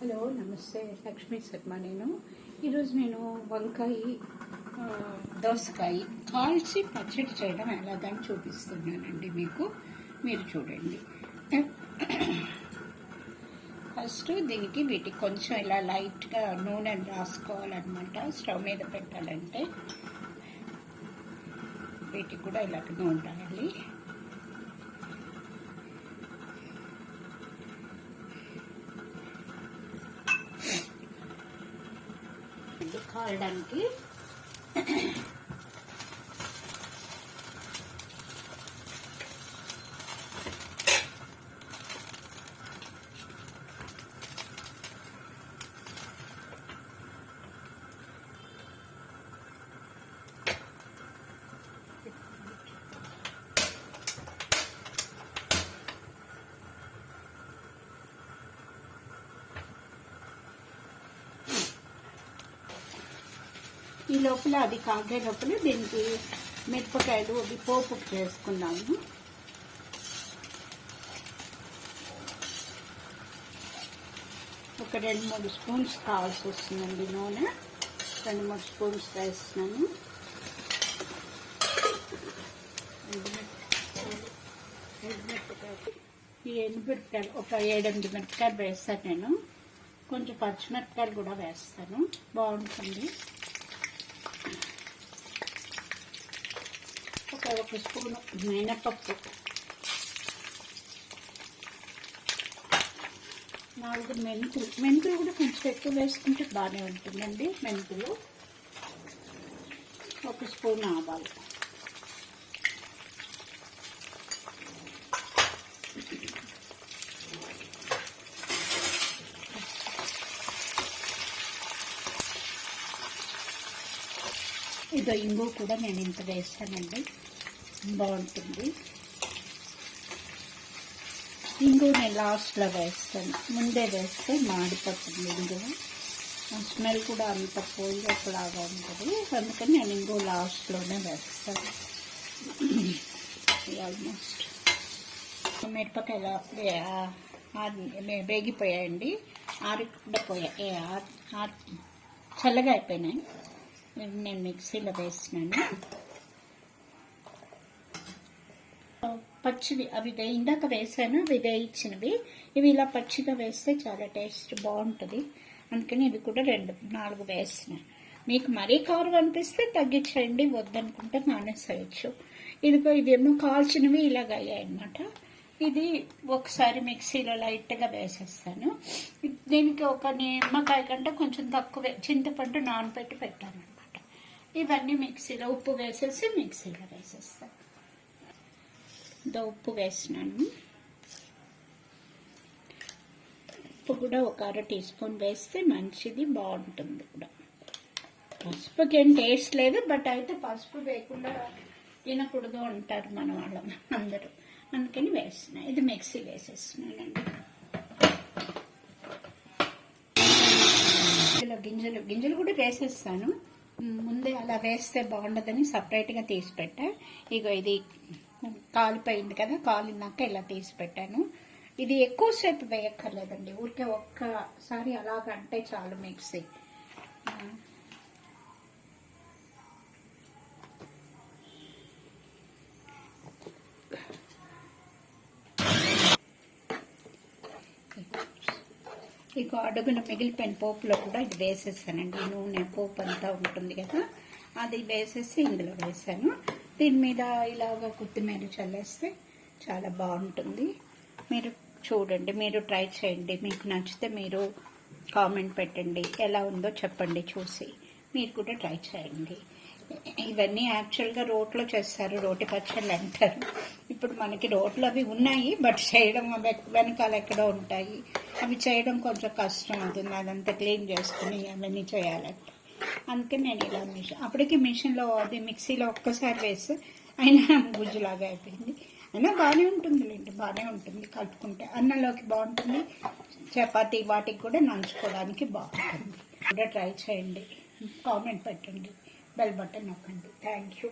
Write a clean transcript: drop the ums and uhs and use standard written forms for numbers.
Hello నమస్తే, లక్ష్మీ శర్మ. ఈరోజు నేను వంకాయ దోసకాయ కాల్చి పచ్చడి చేయడం ఎలాగని చూపిస్తున్నానండి మీరు చూడండి. ఫస్ట్ వీటికి కొంచెం ఇలా లైట్గా నూనె రాసుకోవాలన్నమాట. స్టవ్ మీద పెట్టాలంటే వీటికి కూడా ఇలా నూనె రాయాలి. కాయడానికి ఈ లోపల అది కాగే లోపల దీనికి మిరపకాయలు అవి పోపు చేసుకున్నాము. ఒక 2-3 స్పూన్స్ కావాల్సి వస్తుందండి నూనె. 2-3 స్పూన్స్ వేస్తున్నాను. ఈ ఎండుమిరపకాయలు ఒక 7-8 మిరపకాయలు వేస్తాను నేను. కొంచెం పచ్చిమిరపకాయలు కూడా వేస్తాను, బాగుంటుంది. ఒక స్పూను మినపప్పు, 4 మెంతులు కూడా కొంచెం ఎక్కువ వేసుకుంటే బాగానే ఉంటుందండి. మెంతులు 1 స్పూన్ ఆవాలు, ఇదో ఇంగు కూడా నేను ఇంత వేస్తానండి, బాగుంటుంది. ఇంగు నేను లాస్ట్లో వేస్తాను, ముందే వేస్తే మాడిపోతుంది. ఇంగు స్మెల్ కూడా అంత పోయేలాగా ఉంటుంది, అందుకని నేను ఇంగు లాస్ట్లోనే వేస్తాను. ఆల్మోస్ట్ మిరపకాయలు వేగిపోయాయండి, ఆరిపోయాయి, చల్లగా అయిపోయినాయి. నేను మిక్సీలో వేసినాను. పచ్చివి అవి ఇందాక వేసాను, అవి వేయించినవి. ఇవి ఇలా పచ్చిగా వేస్తే చాలా టేస్ట్ బాగుంటుంది, అందుకని ఇవి కూడా 2-4 వేసినాను. మీకు మరీ కారం అనిపిస్తే తగ్గించండి, వద్దనుకుంటే మానేసేయచ్చు. ఇవేమో కాల్చినవి ఇలాగ అయ్యాయి అన్నమాట. ఇది ఒకసారి మిక్సీలో లైట్గా వేసేస్తాను. దీనికి ఒక నిమ్మకాయ కంటే కొంచెం తక్కువే చింతపండు నానబెట్టి పెట్టాను అనమాట. ఇవన్నీ మిక్సీలో ఉప్పు వేసేసి మిక్సీలో వేసేస్తాను. ఉప్పు వేసినాను. ఉప్పు కూడా ఒక 1/2 టీ స్పూన్ వేస్తే మంచిది, బాగుంటుంది కూడా. పసుపుకి ఏం టేస్ట్ లేదు, బట్ అయితే పసుపు వేయకుండా తినకూడదు అంటారు మన వాళ్ళం అందరూ, అందుకని వేస్తున్నా. ఇది మిక్సీ వేసేస్తున్నానండి. ఇందులో గింజలు కూడా వేసేస్తాను. ముందే అలా వేస్తే బాగుండదని సపరేట్గా తీసి పెట్టా. ఇగో ఇది కాలిపోయింది కదా, కాలినాక ఇలా తీసి పెట్టాను. ఇది ఎక్కువసేపు వేయక్కర్లేదండి, ఊరికే ఒక్కసారి అలాగంటే చాలు మిక్సీ. ఇక అడుగున మిగిలిపోయిన పోపులో కూడా ఇది వేసేసానండి. నూనె పోపు అంతా ఉంటుంది కదా, అది వేసేసి ఇందులో వేసాను. దీని మీద ఇలాగ కొత్తిమీర చల్లేస్తే చాలా బాగుంటుంది. మీరు చూడండి, మీరు ట్రై చేయండి. మీకు నచ్చితే మీరు కామెంట్ పెట్టండి, ఎలా ఉందో చెప్పండి చూసి. మీరు కూడా ట్రై చేయండి. ఇవన్నీ యాక్చువల్గా రోట్లో చేస్తారు, రోటి పచ్చళ్ళు అంటారు. ఇప్పుడు మనకి రోట్లు అవి ఉన్నాయి, బట్ చేయడం వెనకాల ఎక్కడో ఉంటాయి. అవి చేయడం కొంచెం కష్టం అవుతుంది, అదంతా క్లీన్ చేసుకుని అవన్నీ చేయాలంటే. అందుకని నేను ఇలా అప్పటికి మిషన్లో అది మిక్సీలో ఒక్కసారి వేస్తే అయినా గుజ్జులాగా అయిపోయింది. అయినా బాగానే ఉంటుందిలేండి, బాగానే ఉంటుంది. కలుపుకుంటే అన్నంలోకి బాగుంటుంది, చపాతీ వాటికి కూడా నంచుకోవడానికి బాగుంటుంది. కూడా ట్రై చేయండి, కామెంట్ పెట్టండి, బెల్ బటన్ నొక్కండి. Thank you.